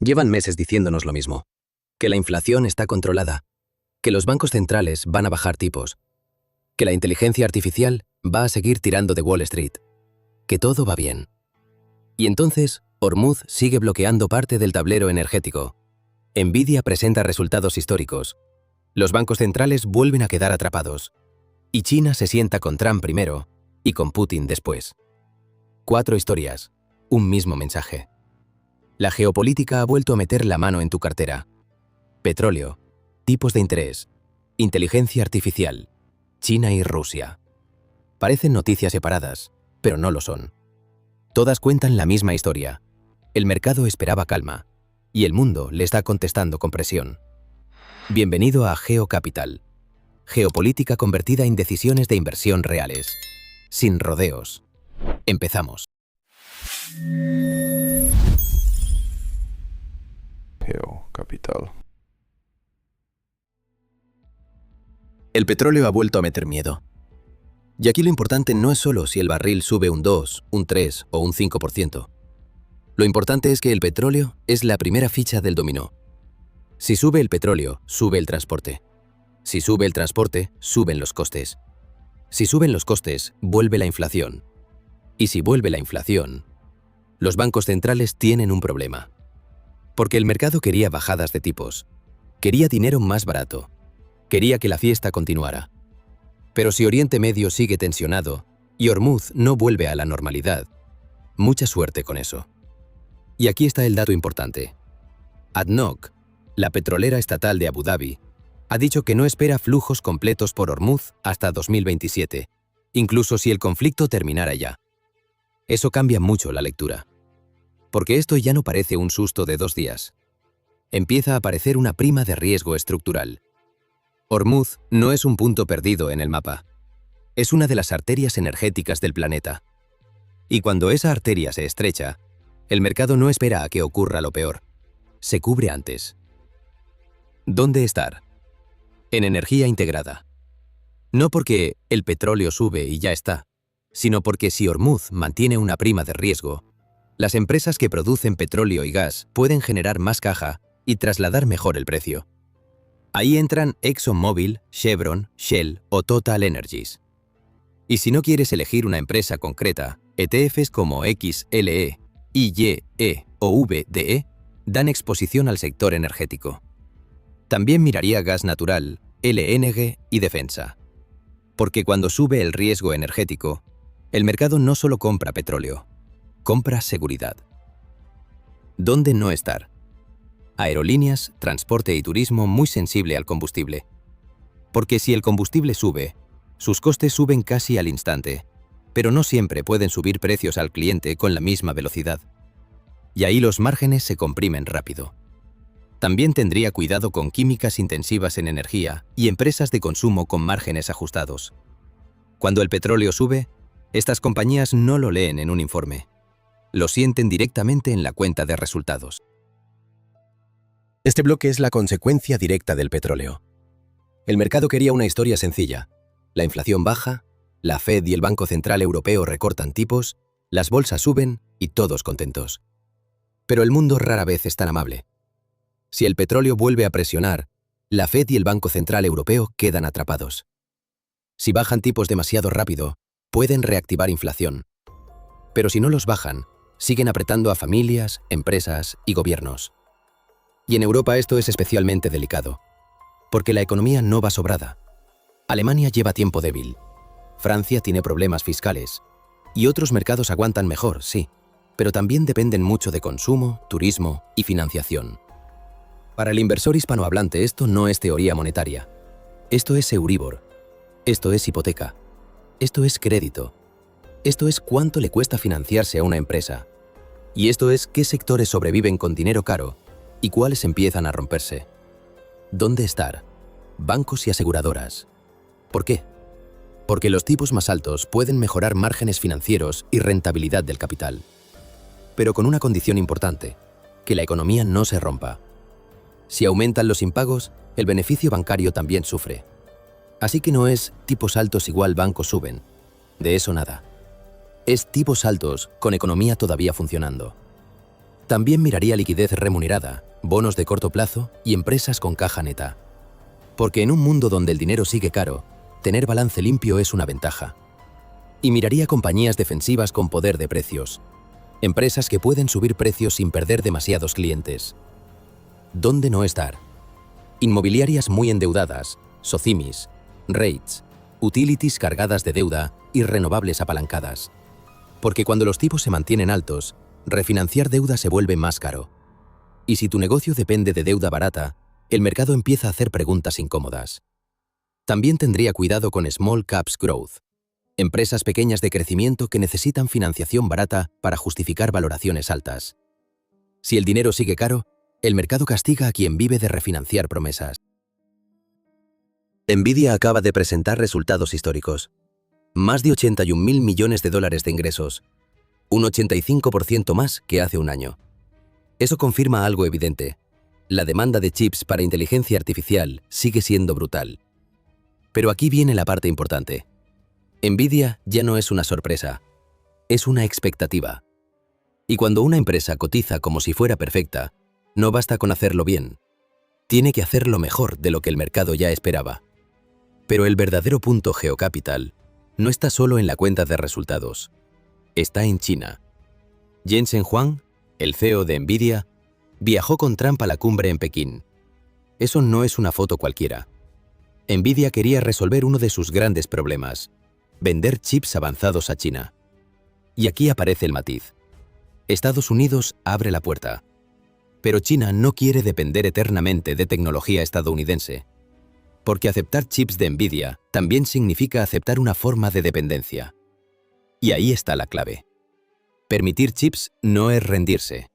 Llevan meses diciéndonos lo mismo, que la inflación está controlada, que los bancos centrales van a bajar tipos, que la inteligencia artificial va a seguir tirando de Wall Street, que todo va bien. Y entonces, Hormuz sigue bloqueando parte del tablero energético. Nvidia presenta resultados históricos. Los bancos centrales vuelven a quedar atrapados. Y China se sienta con Trump primero y con Putin después. 4 historias, un mismo mensaje. La geopolítica ha vuelto a meter la mano en tu cartera. Petróleo, tipos de interés, inteligencia artificial, China y Rusia. Parecen noticias separadas, pero no lo son. Todas cuentan la misma historia. El mercado esperaba calma, y el mundo le está contestando con presión. Bienvenido a GeoCapital. Geopolítica convertida en decisiones de inversión reales. Sin rodeos. Empezamos. GeoCapital. El petróleo ha vuelto a meter miedo. Y aquí lo importante no es solo si el barril sube un 2, un 3 o un 5%. Lo importante es que el petróleo es la primera ficha del dominó. Si sube el petróleo, sube el transporte. Si sube el transporte, suben los costes. Si suben los costes, vuelve la inflación. Y si vuelve la inflación, los bancos centrales tienen un problema. Porque el mercado quería bajadas de tipos. Quería dinero más barato. Quería que la fiesta continuara. Pero si Oriente Medio sigue tensionado y Hormuz no vuelve a la normalidad, mucha suerte con eso. Y aquí está el dato importante. ADNOC, la petrolera estatal de Abu Dhabi, ha dicho que no espera flujos completos por Hormuz hasta 2027, incluso si el conflicto terminara ya. Eso cambia mucho la lectura. Porque esto ya no parece un susto de 2 días. Empieza a parecer una prima de riesgo estructural. Hormuz no es un punto perdido en el mapa. Es una de las arterias energéticas del planeta. Y cuando esa arteria se estrecha, el mercado no espera a que ocurra lo peor. Se cubre antes. ¿Dónde estar? En energía integrada. No porque el petróleo sube y ya está, sino porque si Hormuz mantiene una prima de riesgo, las empresas que producen petróleo y gas pueden generar más caja y trasladar mejor el precio. Ahí entran ExxonMobil, Chevron, Shell o Total Energies. Y si no quieres elegir una empresa concreta, ETFs como XLE, IYE o VDE dan exposición al sector energético. También miraría gas natural, LNG y defensa. Porque cuando sube el riesgo energético, el mercado no solo compra petróleo, compra seguridad. ¿Dónde no estar? Aerolíneas, transporte y turismo muy sensible al combustible. Porque si el combustible sube, sus costes suben casi al instante, pero no siempre pueden subir precios al cliente con la misma velocidad. Y ahí los márgenes se comprimen rápido. También tendría cuidado con químicas intensivas en energía y empresas de consumo con márgenes ajustados. Cuando el petróleo sube, estas compañías no lo leen en un informe. Lo sienten directamente en la cuenta de resultados. Este bloque es la consecuencia directa del petróleo. El mercado quería una historia sencilla. La inflación baja, la Fed y el Banco Central Europeo recortan tipos, las bolsas suben y todos contentos. Pero el mundo rara vez es tan amable. Si el petróleo vuelve a presionar, la Fed y el Banco Central Europeo quedan atrapados. Si bajan tipos demasiado rápido, pueden reactivar inflación. Pero si no los bajan, siguen apretando a familias, empresas y gobiernos. Y en Europa esto es especialmente delicado, porque la economía no va sobrada. Alemania lleva tiempo débil, Francia tiene problemas fiscales, y otros mercados aguantan mejor, sí, pero también dependen mucho de consumo, turismo y financiación. Para el inversor hispanohablante esto no es teoría monetaria. Esto es Euribor. Esto es hipoteca. Esto es crédito. Esto es cuánto le cuesta financiarse a una empresa. Y esto es qué sectores sobreviven con dinero caro y cuáles empiezan a romperse. ¿Dónde estar? Bancos y aseguradoras. ¿Por qué? Porque los tipos más altos pueden mejorar márgenes financieros y rentabilidad del capital. Pero con una condición importante, que la economía no se rompa. Si aumentan los impagos, el beneficio bancario también sufre. Así que no es tipos altos igual bancos suben. De eso nada. Es tipos altos con economía todavía funcionando. También miraría liquidez remunerada, bonos de corto plazo y empresas con caja neta. Porque en un mundo donde el dinero sigue caro, tener balance limpio es una ventaja. Y miraría compañías defensivas con poder de precios. Empresas que pueden subir precios sin perder demasiados clientes. ¿Dónde no estar? Inmobiliarias muy endeudadas, SOCIMIs, REITs, utilities cargadas de deuda y renovables apalancadas. Porque cuando los tipos se mantienen altos, refinanciar deuda se vuelve más caro. Y si tu negocio depende de deuda barata, el mercado empieza a hacer preguntas incómodas. También tendría cuidado con Small Caps Growth, empresas pequeñas de crecimiento que necesitan financiación barata para justificar valoraciones altas. Si el dinero sigue caro, el mercado castiga a quien vive de refinanciar promesas. Nvidia acaba de presentar resultados históricos. Más de 81.000 millones de dólares de ingresos, un 85% más que hace un año. Eso confirma algo evidente. La demanda de chips para inteligencia artificial sigue siendo brutal. Pero aquí viene la parte importante. Nvidia ya no es una sorpresa, es una expectativa. Y cuando una empresa cotiza como si fuera perfecta, no basta con hacerlo bien. Tiene que hacerlo mejor de lo que el mercado ya esperaba. Pero el verdadero punto GeoCapital no está solo en la cuenta de resultados. Está en China. Jensen Huang, el CEO de Nvidia, viajó con Trump a la cumbre en Pekín. Eso no es una foto cualquiera. Nvidia quería resolver uno de sus grandes problemas: vender chips avanzados a China. Y aquí aparece el matiz. Estados Unidos abre la puerta. Pero China no quiere depender eternamente de tecnología estadounidense. Porque aceptar chips de Nvidia también significa aceptar una forma de dependencia. Y ahí está la clave. Permitir chips no es rendirse,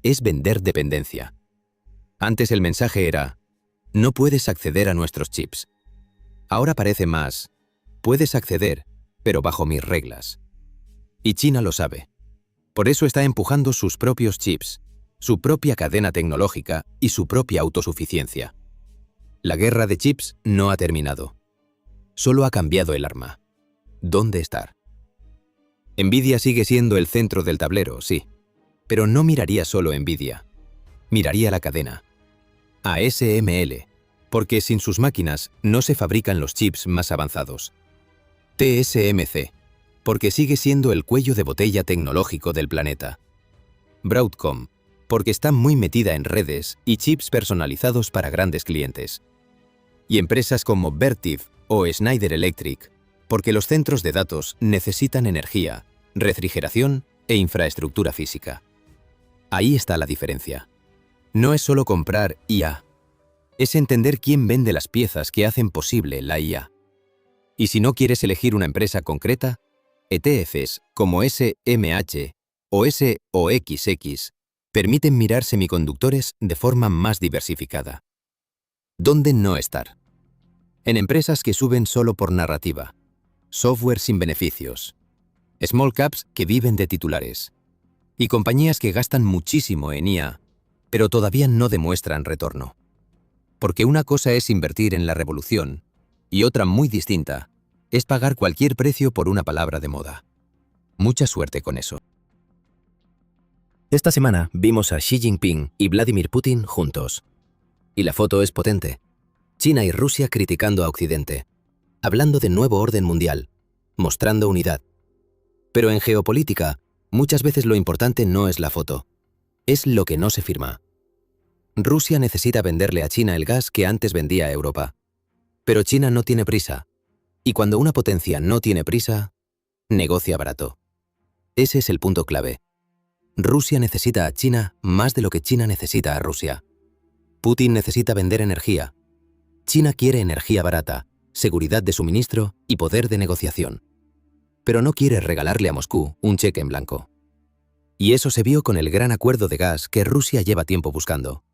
es vender dependencia. Antes el mensaje era: no puedes acceder a nuestros chips. Ahora parece más: puedes acceder, pero bajo mis reglas. Y China lo sabe. Por eso está empujando sus propios chips, su propia cadena tecnológica y su propia autosuficiencia. La guerra de chips no ha terminado. Solo ha cambiado el arma. ¿Dónde estar? Nvidia sigue siendo el centro del tablero, sí. Pero no miraría solo Nvidia. Miraría la cadena. ASML, porque sin sus máquinas no se fabrican los chips más avanzados. TSMC, porque sigue siendo el cuello de botella tecnológico del planeta. Broadcom, porque está muy metida en redes y chips personalizados para grandes clientes. Y empresas como Vertiv o Schneider Electric, porque los centros de datos necesitan energía, refrigeración e infraestructura física. Ahí está la diferencia. No es solo comprar IA, es entender quién vende las piezas que hacen posible la IA. Y si no quieres elegir una empresa concreta, ETFs como SMH o SOXX permiten mirar semiconductores de forma más diversificada. ¿Dónde no estar? En empresas que suben solo por narrativa, software sin beneficios, small caps que viven de titulares, y compañías que gastan muchísimo en IA, pero todavía no demuestran retorno. Porque una cosa es invertir en la revolución, y otra muy distinta es pagar cualquier precio por una palabra de moda. Mucha suerte con eso. Esta semana vimos a Xi Jinping y Vladimir Putin juntos. Y la foto es potente. China y Rusia criticando a Occidente, hablando de nuevo orden mundial, mostrando unidad. Pero en geopolítica, muchas veces lo importante no es la foto, es lo que no se firma. Rusia necesita venderle a China el gas que antes vendía a Europa. Pero China no tiene prisa. Y cuando una potencia no tiene prisa, negocia barato. Ese es el punto clave. Rusia necesita a China más de lo que China necesita a Rusia. Putin necesita vender energía. China quiere energía barata, seguridad de suministro y poder de negociación. Pero no quiere regalarle a Moscú un cheque en blanco. Y eso se vio con el gran acuerdo de gas que Rusia lleva tiempo buscando.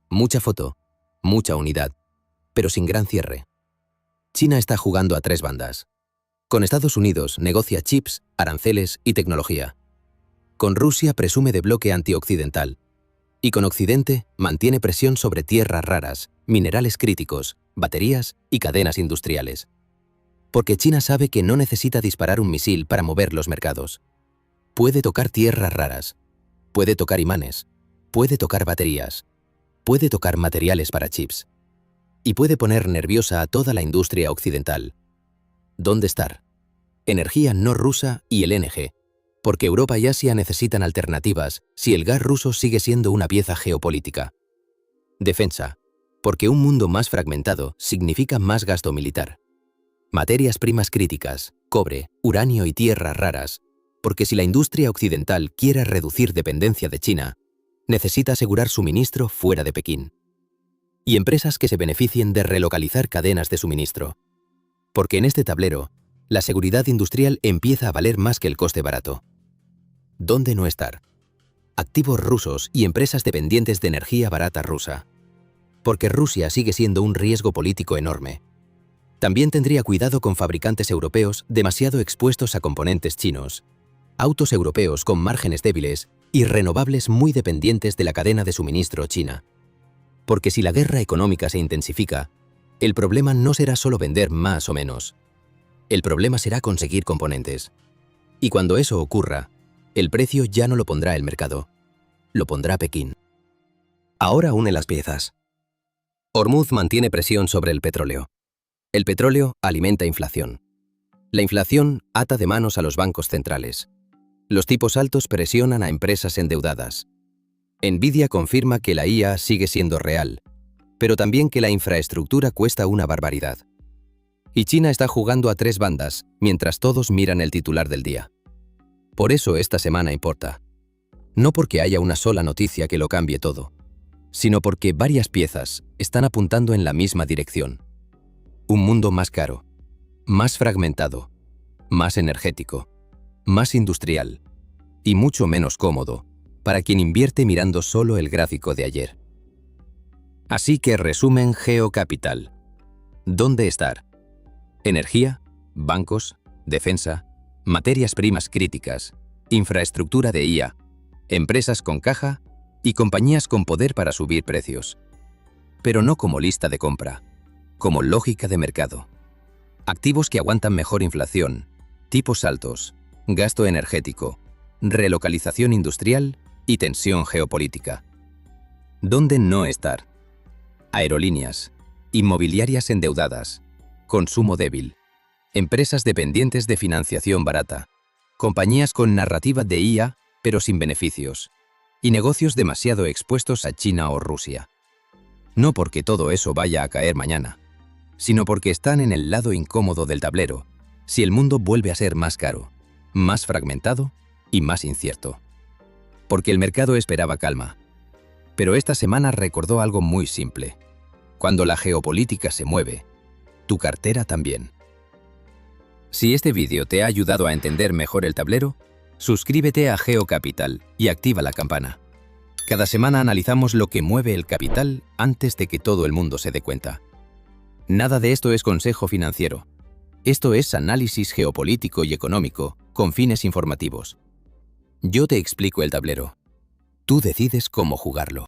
Mucha foto, mucha unidad, pero sin gran cierre. China está jugando a tres bandas. Con Estados Unidos negocia chips, aranceles y tecnología. Con Rusia presume de bloque antioccidental. Y con Occidente mantiene presión sobre tierras raras, minerales críticos, baterías y cadenas industriales. Porque China sabe que no necesita disparar un misil para mover los mercados. Puede tocar tierras raras. puede tocar imanes, puede tocar baterías, puede tocar materiales para chips y puede poner nerviosa a toda la industria occidental. ¿Dónde estar? Energía no rusa y el LNG, porque Europa y Asia necesitan alternativas si el gas ruso sigue siendo una pieza geopolítica. Defensa, porque un mundo más fragmentado significa más gasto militar. Materias primas críticas, cobre, uranio y tierras raras, porque si la industria occidental quiere reducir dependencia de China, necesita asegurar suministro fuera de Pekín. Y empresas que se beneficien de relocalizar cadenas de suministro. Porque en este tablero, la seguridad industrial empieza a valer más que el coste barato. ¿Dónde no estar? Activos rusos y empresas dependientes de energía barata rusa. Porque Rusia sigue siendo un riesgo político enorme. También tendría cuidado con fabricantes europeos demasiado expuestos a componentes chinos, autos europeos con márgenes débiles y renovables muy dependientes de la cadena de suministro china. Porque si la guerra económica se intensifica, el problema no será solo vender más o menos. El problema será conseguir componentes. Y cuando eso ocurra, el precio ya no lo pondrá el mercado, lo pondrá Pekín. Ahora une las piezas. Hormuz mantiene presión sobre el petróleo. El petróleo alimenta inflación. La inflación ata de manos a los bancos centrales. Los tipos altos presionan a empresas endeudadas. Nvidia confirma que la IA sigue siendo real, pero también que la infraestructura cuesta una barbaridad. Y China está jugando a tres bandas, mientras todos miran el titular del día. Por eso esta semana importa. No porque haya una sola noticia que lo cambie todo, sino porque varias piezas están apuntando en la misma dirección. Un mundo más caro, más fragmentado, más energético, más industrial y mucho menos cómodo para quien invierte mirando solo el gráfico de ayer. Así que resumen GeoCapital. ¿Dónde estar? Energía, bancos, defensa, materias primas críticas, infraestructura de IA, empresas con caja y compañías con poder para subir precios. Pero no como lista de compra, como lógica de mercado. Activos que aguantan mejor inflación, tipos altos, gasto energético, relocalización industrial y tensión geopolítica. ¿Dónde no estar? Aerolíneas, inmobiliarias endeudadas, consumo débil, empresas dependientes de financiación barata, compañías con narrativa de IA pero sin beneficios, y negocios demasiado expuestos a China o Rusia. No porque todo eso vaya a caer mañana, sino porque están en el lado incómodo del tablero, si el mundo vuelve a ser más caro, más fragmentado y más incierto. Porque el mercado esperaba calma. Pero esta semana recordó algo muy simple. Cuando la geopolítica se mueve, tu cartera también. Si este vídeo te ha ayudado a entender mejor el tablero, suscríbete a GeoCapital y activa la campana. Cada semana analizamos lo que mueve el capital antes de que todo el mundo se dé cuenta. Nada de esto es consejo financiero. Esto es análisis geopolítico y económico con fines informativos. Yo te explico el tablero. Tú decides cómo jugarlo.